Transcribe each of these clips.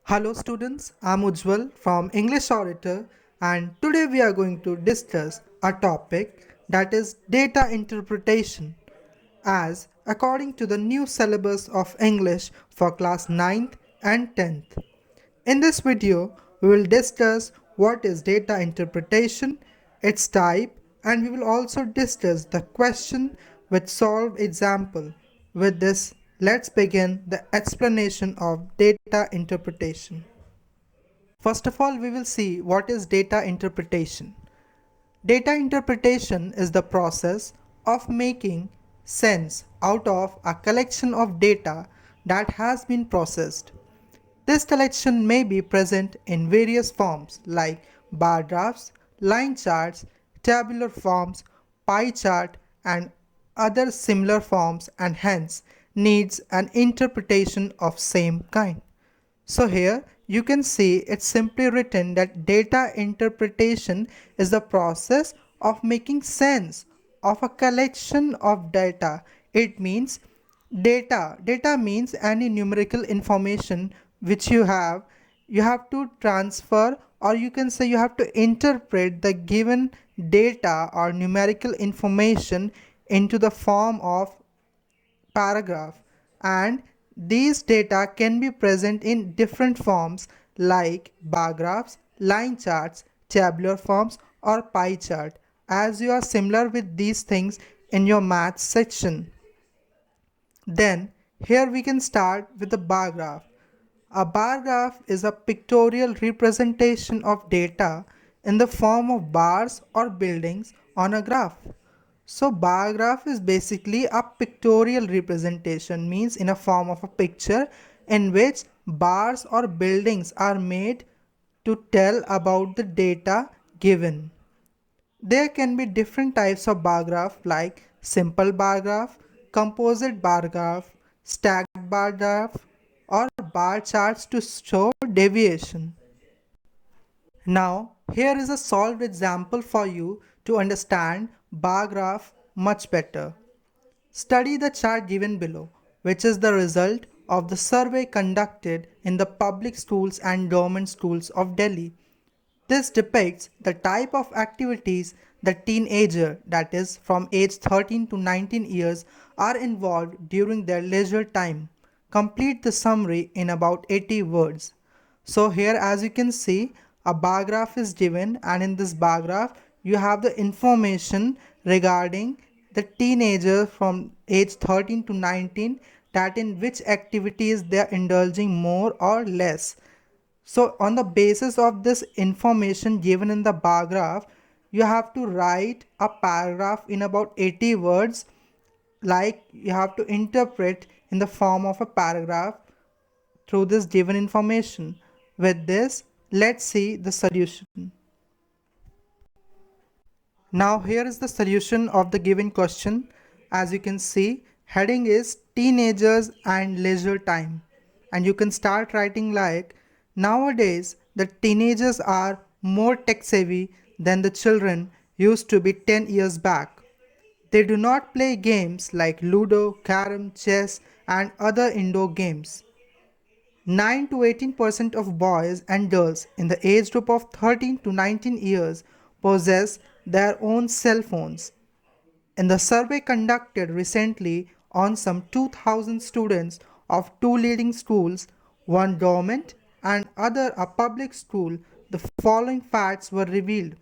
Hello students, I'm Ujjwal from English Orator and today we are going to discuss a topic that is data interpretation as according to the new syllabus of English for class 9th and 10th. In this video, we will discuss what is data interpretation, its type, and we will also discuss the question with solved example. With this, let's begin the explanation of data interpretation. First of all, we will see what is data interpretation. Data interpretation is the process of making sense out of a collection of data that has been processed. This collection may be present in various forms like bar graphs, line charts, tabular forms, pie chart, and other similar forms, and hence needs an interpretation of same kind. So here you can see it's simply written that data interpretation is the process of making sense of a collection of data. It means data. Data means any numerical information which you have to transfer, or you can say you have to interpret the given data or numerical information into the form of paragraph, and these data can be present in different forms like bar graphs, line charts, tabular forms, or pie chart, as you are similar with these things in your maths section. Then here we can start with the bar graph. A bar graph is a pictorial representation of data in the form of bars or buildings on a graph. So bar graph is basically a pictorial representation, means in a form of a picture in which bars or buildings are made to tell about the data given. There can be different types of bar graph like simple bar graph, composite bar graph, stacked bar graph, or bar charts to show deviation. Now, here is a solved example for you to understand bar graph much better. Study the chart given below, which is the result of the survey conducted in the public schools and government schools of Delhi. This depicts the type of activities the teenager, that is from age 13 to 19 years, are involved during their leisure time. Complete the summary in about 80 words. So here as you can see, a bar graph is given, and in this bar graph you have the information regarding the teenager from age 13 to 19, that in which activities they are indulging more or less. So on the basis of this information given in the bar graph, you have to write a paragraph in about 80 words, like you have to interpret in the form of a paragraph through this given information. With this, let's see the solution. Now here is the solution of the given question. As you can see, heading is teenagers and leisure time. And you can start writing like, nowadays the teenagers are more tech savvy than the children used to be 10 years back. They do not play games like Ludo, Carom, chess, and other indoor games. 9 to 18% of boys and girls in the age group of 13 to 19 years possess their own cell phones. In the survey conducted recently on some 2,000 students of two leading schools, one government and other a public school, the following facts were revealed.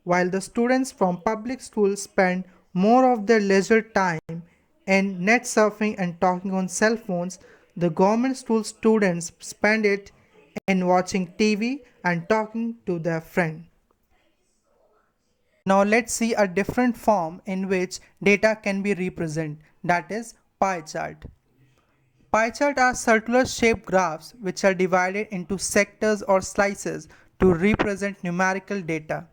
While the students from public schools spend more of their leisure time in net surfing and talking on cell phones, the government school students spend it in watching TV and talking to their friends. Now let's see a different form in which data can be represented, that is pie chart. Pie chart are circular shaped graphs which are divided into sectors or slices to represent numerical data.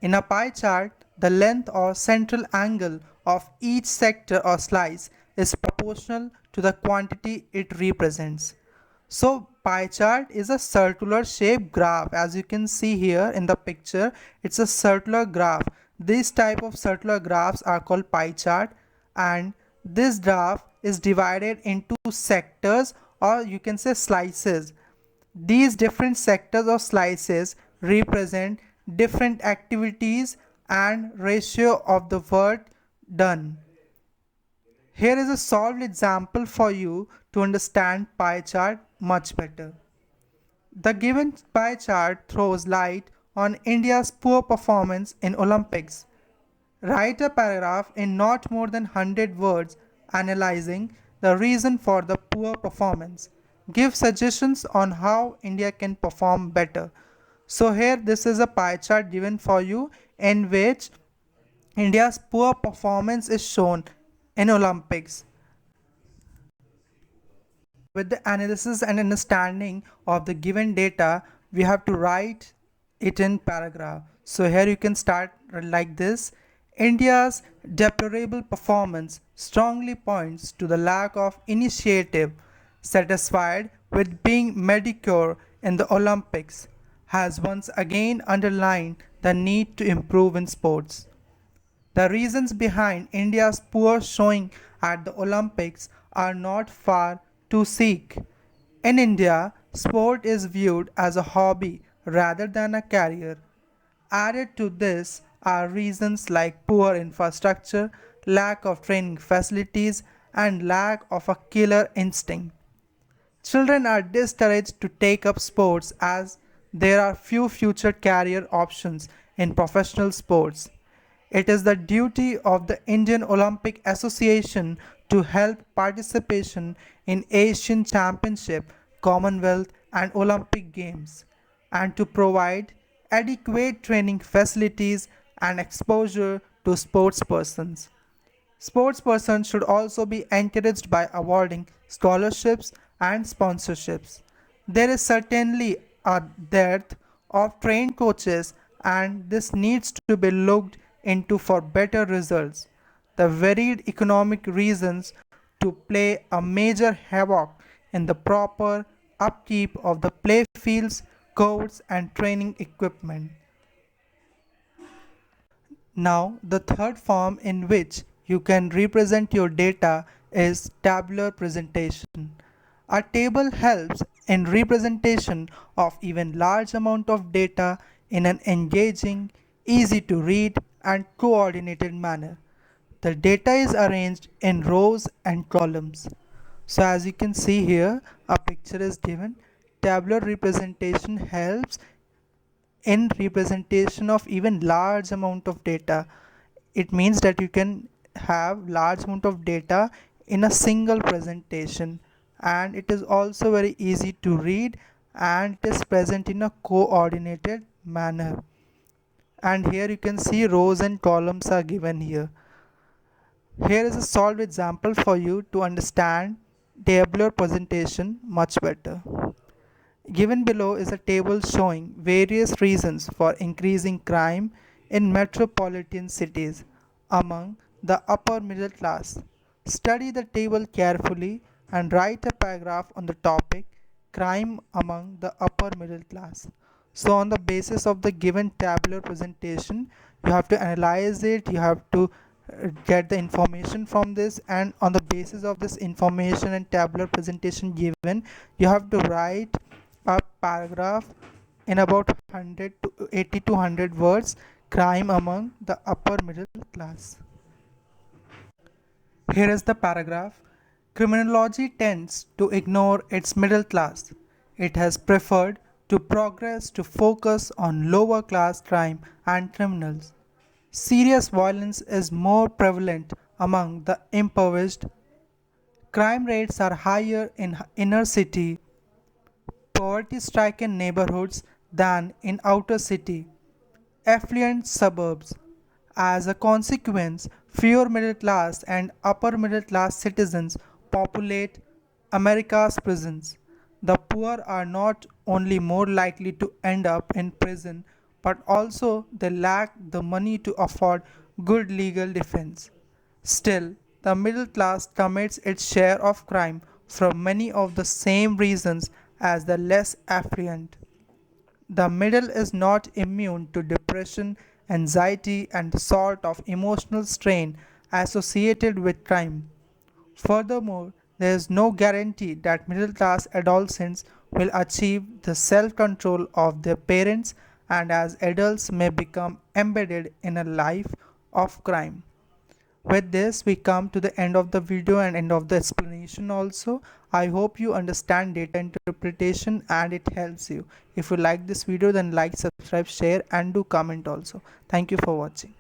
In a pie chart, the length or central angle of each sector or slice is proportional to the quantity it represents. So pie chart is a circular shaped graph. As you can see here in the picture, it's a circular graph. This type of circular graphs are called pie chart, and this graph is divided into sectors, or you can say slices. These different sectors or slices represent different activities and ratio of the work done. Here is a solved example for you to understand pie chart much better. The given pie chart throws light on India's poor performance in Olympics. Write a paragraph in not more than 100 words analyzing the reason for the poor performance. Give suggestions on how India can perform better. So here this is a pie chart given for you in which India's poor performance is shown in Olympics. With the analysis and understanding of the given data, we have to write it in paragraph. So here you can start like this. India's deplorable performance strongly points to the lack of initiative. Satisfied with being mediocre in the Olympics, has once again underlined the need to improve in sports. The reasons behind India's poor showing at the Olympics are not far to seek. In India, sport is viewed as a hobby rather than a career. Added to this are reasons like poor infrastructure, lack of training facilities, and lack of a killer instinct. Children are discouraged to take up sports as there are few future career options in professional sports. It is the duty of the Indian Olympic Association to help participation in Asian Championship, Commonwealth and Olympic Games and to provide adequate training facilities and exposure to sports persons. Sportspersons should also be encouraged by awarding scholarships and sponsorships. There is certainly a dearth of trained coaches, and this needs to be looked into for better results. The varied economic reasons to play a major havoc in the proper upkeep of the playfields, courts, and training equipment. Now, the third form in which you can represent your data is tabular presentation. A table helps in representation of even large amount of data in an engaging, easy to read and coordinated manner. The data is arranged in rows and columns. So as you can see here, a picture is given. Tabular representation helps in representation of even large amount of data. It means that you can have large amount of data in a single presentation, and it is also very easy to read, and it is present in a coordinated manner. And here you can see rows and columns are given here. Here is a solved example for you to understand tabular presentation much better. Given below is a table showing various reasons for increasing crime in metropolitan cities among the upper middle class. Study the table carefully and write a paragraph on the topic crime among the upper middle class. So on the basis of the given tabular presentation, you have to analyze it, you have to get the information from this, and on the basis of this information and tabular presentation given, you have to write a paragraph in about 100 to 80 to 100 words, crime among the upper middle class. Here is the paragraph. Criminology tends to ignore its middle class. It has preferred to progress to focus on lower class crime and criminals. Serious violence is more prevalent among the impoverished. Crime rates are higher in inner city, poverty-stricken neighborhoods than in outer city, affluent suburbs. As a consequence, fewer middle class and upper middle class citizens populate America's prisons. The poor are not only more likely to end up in prison, but also they lack the money to afford good legal defense. Still, the middle class commits its share of crime for many of the same reasons as the less affluent. The middle is not immune to depression, anxiety, and the sort of emotional strain associated with crime. Furthermore, there is no guarantee that middle class adolescents will achieve the self-control of their parents, and as adults may become embedded in a life of crime. With this, we come to the end of the video and end of the explanation also. I hope you understand data interpretation and it helps you. If you like this video, then like, subscribe, share and do comment also. Thank you for watching.